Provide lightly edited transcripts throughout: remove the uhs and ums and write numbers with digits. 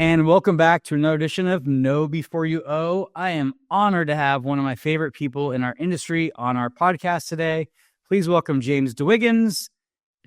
And welcome back to another edition of Know Before You Owe. I am honored to have one of my favorite people in our industry on our podcast today. Please welcome James Dwiggins.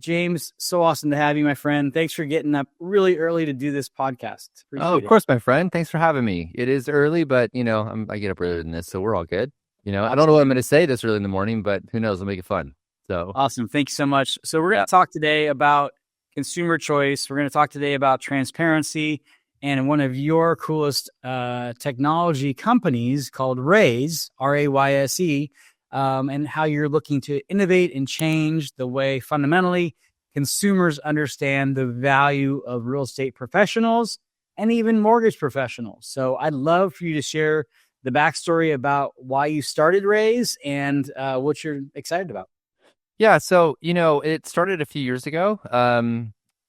James, so awesome to have you, my friend. Thanks for getting up really early to do this podcast. Oh, Appreciate of it. course, my friend. Thanks for having me. It is early, but I get up earlier than this, so we're all good. I don't know what I'm going to say this early in the morning, but who knows? I'll make it fun. So Awesome. Thank you so much. So we're going to talk today about consumer choice. We're going to talk today about transparency and one of your coolest technology companies called Raise, Rayse, and how you're looking to innovate and change the way fundamentally consumers understand the value of real estate professionals and even mortgage professionals. So I'd love for you to share the backstory about why you started Raise and what you're excited about. yeah, so it started a few years ago.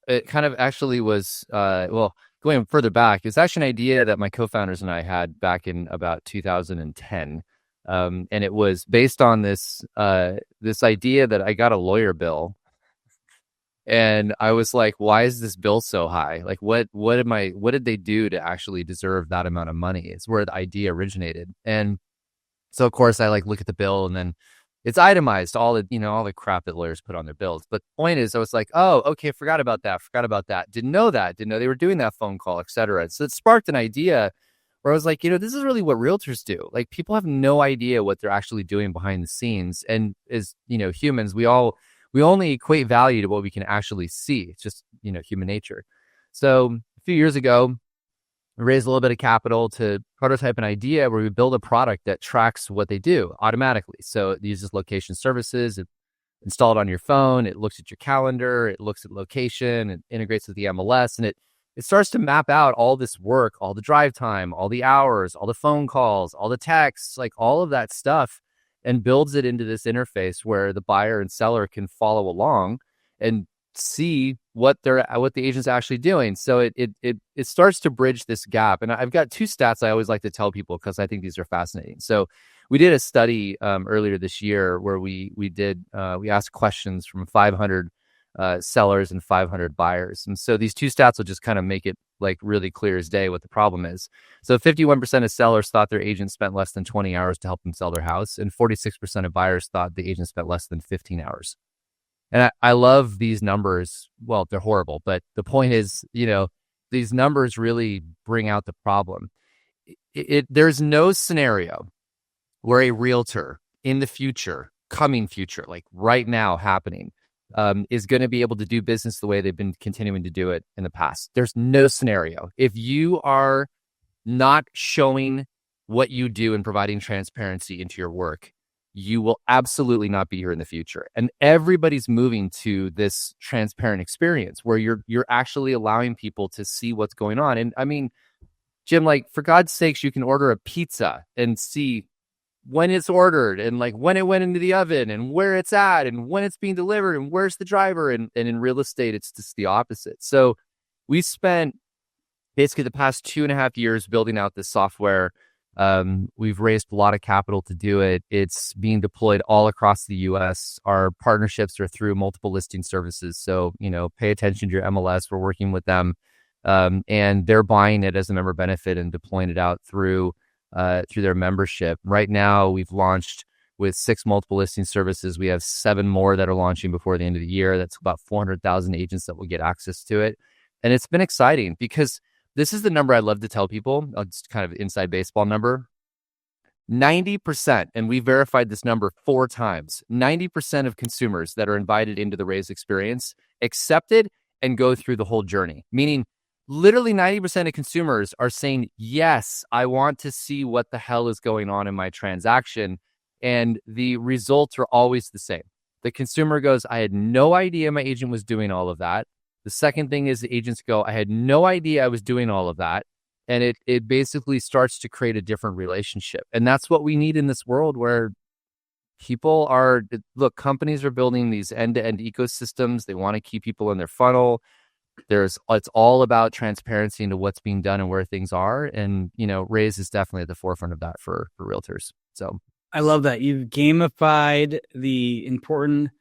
It kind of actually was going further back. It's actually an idea that my co-founders and I had back in about 2010. And it was based on this idea that I got a lawyer bill. And I was like, why is this bill so high? Like, what did they do to actually deserve that amount of money? It's where the idea originated. And so, of course, I look at the bill, and then it's itemized, all the crap that lawyers put on their bills. But the point is, I was like, oh, okay, forgot about that. Didn't know they were doing that phone call, et cetera. So it sparked an idea where I was like, this is really what realtors do. Like, people have no idea what they're actually doing behind the scenes. And as humans, we only equate value to what we can actually see. It's just, human nature. So a few years ago, we raised a little bit of capital to prototype an idea where we build a product that tracks what they do automatically. So it uses location services. It installed on your phone. It looks at your calendar. It looks at location. It integrates with the MLS, and it starts to map out all this work, all the drive time, all the hours, all the phone calls, all the texts, like all of that stuff, and builds it into this interface where the buyer and seller can follow along and see what the agent's actually doing. So it starts to bridge this gap. And I've got two stats I always like to tell people because I think these are fascinating. So we did a study earlier this year where we asked questions from 500 sellers and 500 buyers. And so these two stats will just kind of make it really clear as day what the problem is. So 51% of sellers thought their agent spent less than 20 hours to help them sell their house, and 46% of buyers thought the agent spent less than 15 hours. And I love these numbers. Well, they're horrible, but the point is, these numbers really bring out the problem. There's no scenario where a realtor in the future, coming future, like right now happening, is going to be able to do business the way they've been continuing to do it in the past. There's no scenario. If you are not showing what you do and providing transparency into your work, you will absolutely not be here in the future. And everybody's moving to this transparent experience where you're actually allowing people to see what's going on. And I mean, Jim, for God's sakes, you can order a pizza and see when it's ordered and when it went into the oven and where it's at and when it's being delivered and where's the driver. And in real estate, it's just the opposite. So we spent basically the past 2.5 years building out this software. We've raised a lot of capital to do it. It's being deployed all across the US. Our partnerships are through multiple listing services. So, pay attention to your MLS. We're working with them. And they're buying it as a member benefit and deploying it out through their membership. Right now, we've launched with 6 multiple listing services. We have 7 more that are launching before the end of the year. That's about 400,000 agents that will get access to it. And it's been exciting because this is the number I love to tell people. It's kind of inside baseball number. 90%, and we verified this number 4 times, 90% of consumers that are invited into the Raise experience accepted and go through the whole journey. Meaning, literally 90% of consumers are saying, yes, I want to see what the hell is going on in my transaction. And the results are always the same. The consumer goes, I had no idea my agent was doing all of that. The second thing is the agents go, I had no idea I was doing all of that. And it basically starts to create a different relationship. And that's what we need in this world where companies are building these end-to-end ecosystems. They want to keep people in their funnel. It's all about transparency into what's being done and where things are. And, Raise is definitely at the forefront of that for realtors. So I love that. You've gamified the important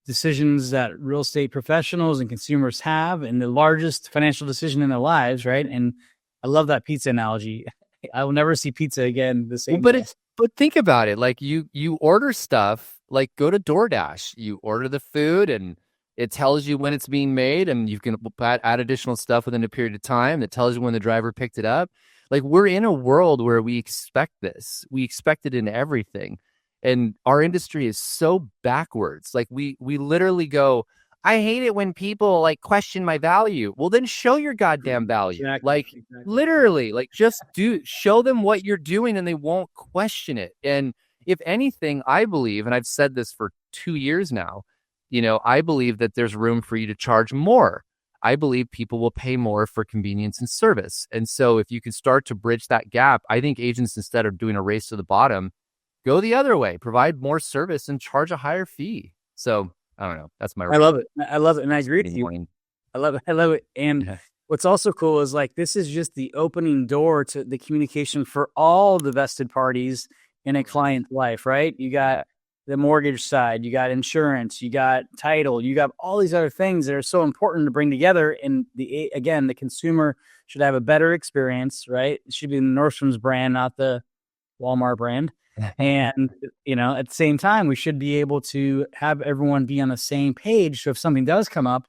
decisions that real estate professionals and consumers have and the largest financial decision in their lives, right? And I love that pizza analogy. I will never see pizza again the Well, same way. but think about it. Like you order stuff, like go to DoorDash, you order the food and it tells you when it's being made, and you can add additional stuff within a period of time that tells you when the driver picked it up. Like we're in a world where we expect this. We expect it in everything. And our industry is so backwards. Like we literally go, I hate it when people like question my value. Well, then show your goddamn value. Like literally, like just show them what you're doing and they won't question it. And if anything, I believe, and I've said this for 2 years now, I believe that there's room for you to charge more. I believe people will pay more for convenience and service. And so if you can start to bridge that gap, I think agents, instead of doing a race to the bottom, go the other way, provide more service and charge a higher fee. So I don't know. That's my. I love it. I love it. And I agree with you. I love it. I love it. And what's also cool is like, this is just the opening door to the communication for all the vested parties in a client's life, right? You got the mortgage side, you got insurance, you got title, you got all these other things that are so important to bring together. And the consumer should have a better experience, right? It should be the Nordstrom's brand, not the Walmart brand. And, at the same time, we should be able to have everyone be on the same page. So if something does come up,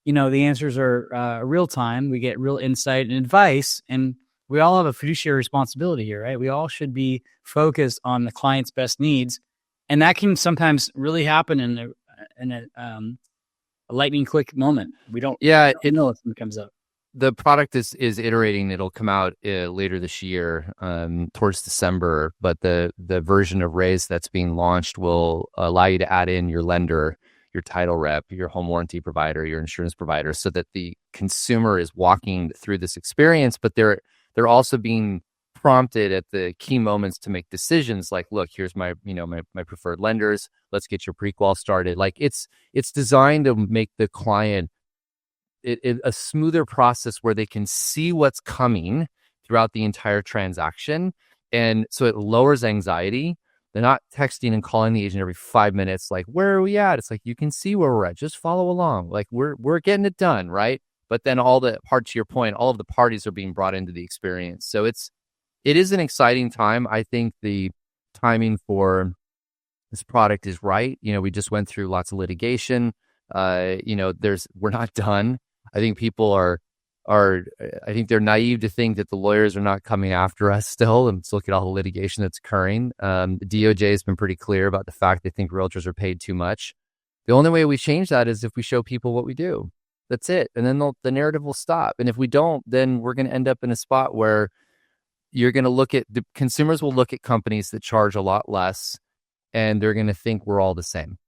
the answers are real time. We get real insight and advice, and we all have a fiduciary responsibility here, right? We all should be focused on the client's best needs. And that can sometimes really happen in a lightning quick moment. We don't know if something comes up. The product is iterating. It'll come out later this year, towards December. But the version of Raise that's being launched will allow you to add in your lender, your title rep, your home warranty provider, your insurance provider, so that the consumer is walking through this experience. But they're also being prompted at the key moments to make decisions. Like, look, here's my my preferred lenders. Let's get your pre-qual started. Like it's designed to make the client a smoother process where they can see what's coming throughout the entire transaction. And so it lowers anxiety. They're not texting and calling the agent every 5 minutes, like, where are we at? It's like, you can see where we're at. Just follow along. Like we're getting it done, right? But then all the part, to your point, all of the parties are being brought into the experience. So it is an exciting time. I think the timing for this product is right. We just went through lots of litigation. We're not done. I think people I think they're naive to think that the lawyers are not coming after us still. And let's look at all the litigation that's occurring. The DOJ has been pretty clear about the fact they think realtors are paid too much. The only way we change that is if we show people what we do. That's it. And then the narrative will stop. And if we don't, then we're going to end up in a spot where you're going to the consumers will look at companies that charge a lot less, and they're going to think we're all the same.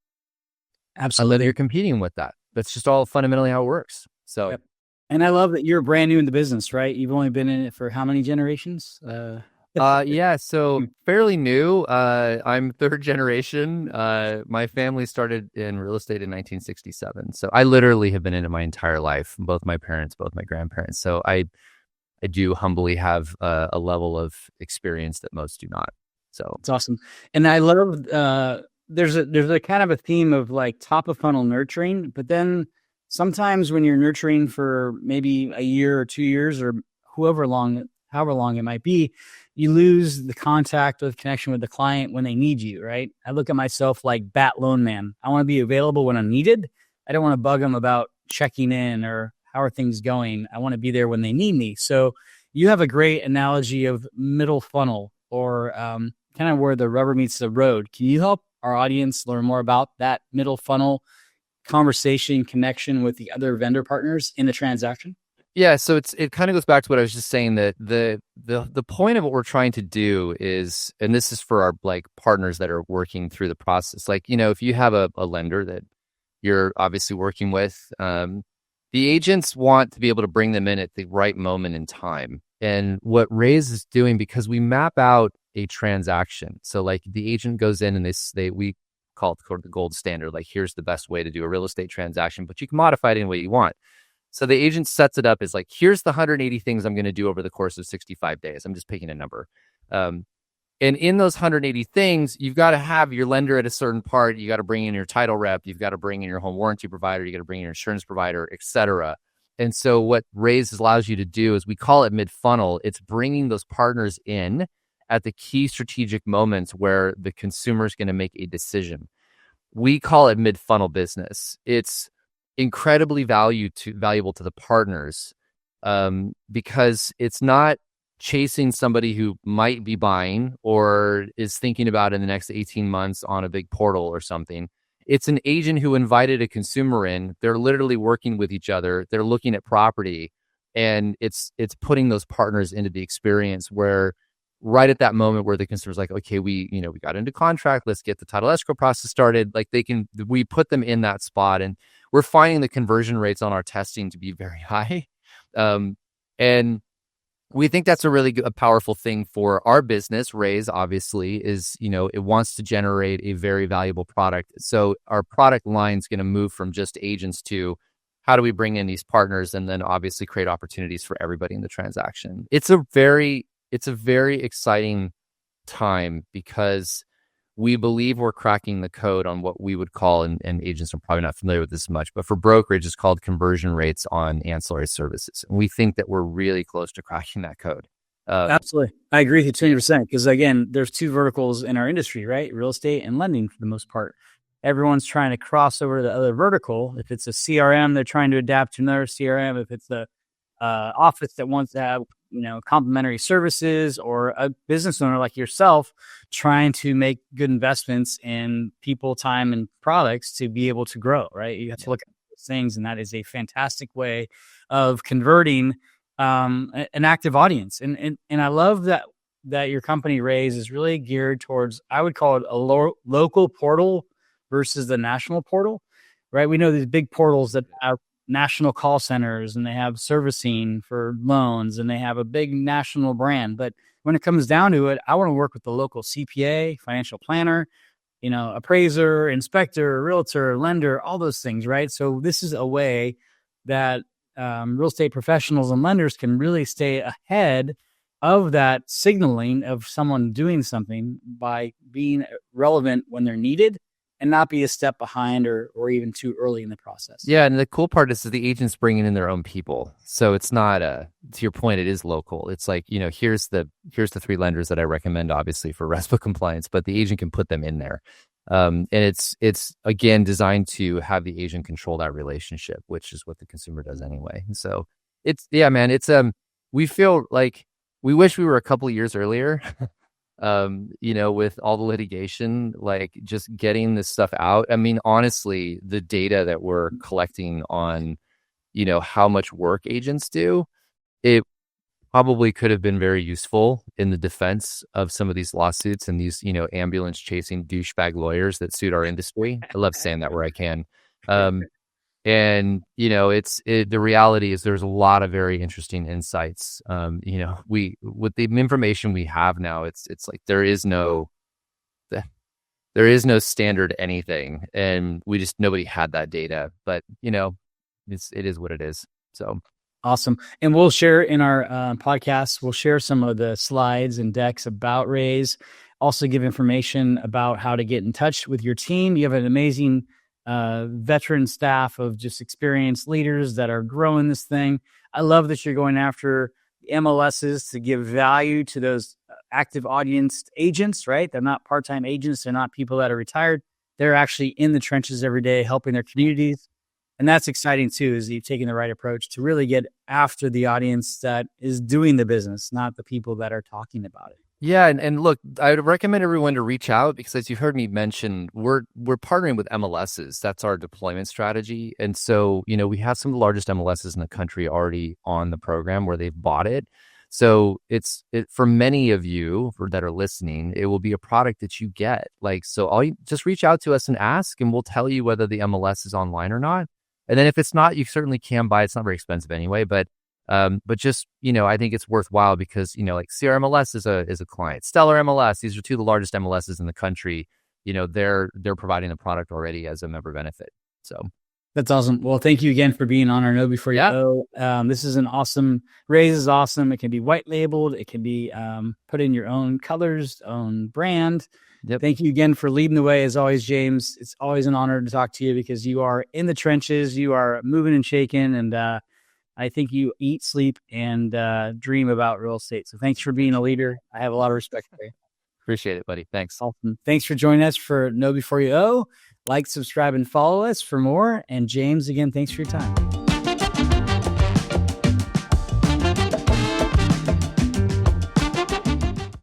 Absolutely. And then you're competing with that. That's just all fundamentally how it works. So, yep. And I love that you're brand new in the business, right? You've only been in it for how many generations? So fairly new. I'm third generation. My family started in real estate in 1967. So I literally have been in it my entire life, both my parents, both my grandparents. So I do humbly have a level of experience that most do not. So it's awesome. And I love, there's a kind of a theme of like top of funnel nurturing, but then sometimes when you're nurturing for maybe a year or 2 years or however long it might be, you lose the contact or the connection with the client when they need you, right? I look at myself like bat loan man. I want to be available when I'm needed. I don't want to bug them about checking in or how are things going. I want to be there when they need me. So you have a great analogy of middle funnel, or kind of where the rubber meets the road. Can you help our audience learn more about that middle funnel conversation connection with the other vendor partners in the transaction? Yeah, so it kind of goes back to what I was just saying, that the point of what we're trying to do is, and this is for our like partners that are working through the process. Like, if you have a lender that you're obviously working with, the agents want to be able to bring them in at the right moment in time. And what Raise is doing, because we map out a transaction. So like the agent goes in and we call it the gold standard. Like, here's the best way to do a real estate transaction, but you can modify it any way you want. So the agent sets it up as like, here's the 180 things I'm going to do over the course of 65 days. I'm just picking a number. And in those 180 things, you've got to have your lender at a certain part. You got to bring in your title rep. You've got to bring in your home warranty provider. You got to bring in your insurance provider, et cetera. And so what Raise allows you to do is, we call it mid-funnel. It's bringing those partners in at the key strategic moments where the consumer is going to make a decision. We call it mid-funnel business. It's incredibly valuable to the partners, because it's not chasing somebody who might be buying or is thinking about in the next 18 months on a big portal or something. It's an agent who invited a consumer in. They're literally working with each other. They're looking at property, and it's putting those partners into the experience where right at that moment where the consumer's like, okay, we got into contract, let's get the title escrow process started. Like we put them in that spot, and we're finding the conversion rates on our testing to be very high. And we think that's a powerful thing for our business. Raise, obviously, is, it wants to generate a very valuable product. So our product line is going to move from just agents to how do we bring in these partners, and then obviously create opportunities for everybody in the transaction. It's a very exciting time, because we believe we're cracking the code on what we would call, and agents are probably not familiar with this much, but for brokerage, it's called conversion rates on ancillary services. And we think that we're really close to cracking that code. Absolutely. I agree with you 200%. Because again, there's two verticals in our industry, right? Real estate and lending for the most part. Everyone's trying to cross over to the other vertical. If it's a CRM, they're trying to adapt to another CRM. If it's the office that wants to have complementary services, or a business owner like yourself trying to make good investments in people, time, and products to be able to grow, right? You have to look at those things, and that is a fantastic way of converting an active audience. And I love that your company Raise is really geared towards, I would call it a local portal versus the national portal, right? We know these big portals that are national call centers, and they have servicing for loans, and they have a big national brand. But when it comes down to it, I want to work with the local CPA, financial planner, appraiser, inspector, realtor, lender, all those things, right? So this is a way that real estate professionals and lenders can really stay ahead of that signaling of someone doing something by being relevant when they're needed, and not be a step behind or even too early in the process. Yeah, and the cool part is that the agent's bringing in their own people, so it's not to your point, it is local. It's like, here's the 3 lenders that I recommend, obviously, for RESPA compliance, but the agent can put them in there, and it's again designed to have the agent control that relationship, which is what the consumer does anyway. So it's we feel like we wish we were a couple of years earlier. With all the litigation, like just getting this stuff out. I mean, honestly, the data that we're collecting on, how much work agents do, it probably could have been very useful in the defense of some of these lawsuits and these, ambulance chasing douchebag lawyers that suit our industry. I love saying that where I can. And the reality is there's a lot of very interesting insights. With the information we have now, it's like there is no standard anything, and nobody had that data. But it is what it is. So awesome. And we'll share in our podcast. We'll share some of the slides and decks about Raise. Also, give information about how to get in touch with your team. You have an amazing veteran staff of just experienced leaders that are growing this thing. I love that you're going after MLSs to give value to those active audience agents, right? They're not part-time agents. They're not people that are retired. They're actually in the trenches every day, helping their communities. And that's exciting too, is you've taken the right approach to really get after the audience that is doing the business, not the people that are talking about it. Yeah, and look, I would recommend everyone to reach out, because as you've heard me mention, we're partnering with MLSs. That's our deployment strategy. And so, we have some of the largest MLSs in the country already on the program where they've bought it. So it's for many of you that are listening, it will be a product that you get. So just reach out to us and ask, and we'll tell you whether the MLS is online or not. And then if it's not, you certainly can buy it. It's not very expensive anyway, but just, I think it's worthwhile because, like CRMLS is a client. Stellar MLS, these are 2 of the largest MLSs in the country. They're providing the product already as a member benefit. So that's awesome. Well, thank you again for being on our Know Before You Go. This is an awesome, Raise is awesome. It can be white labeled. It can be put in your own colors, own brand. Yep. Thank you again for leading the way as always, James. It's always an honor to talk to you because you are in the trenches. You are moving and shaking, and I think you eat, sleep, and dream about real estate. So thanks for being a leader. I have a lot of respect for you. Appreciate it, buddy. Thanks. Awesome. Thanks for joining us for Know Before You Owe. Like, subscribe, and follow us for more. And James, again, thanks for your time.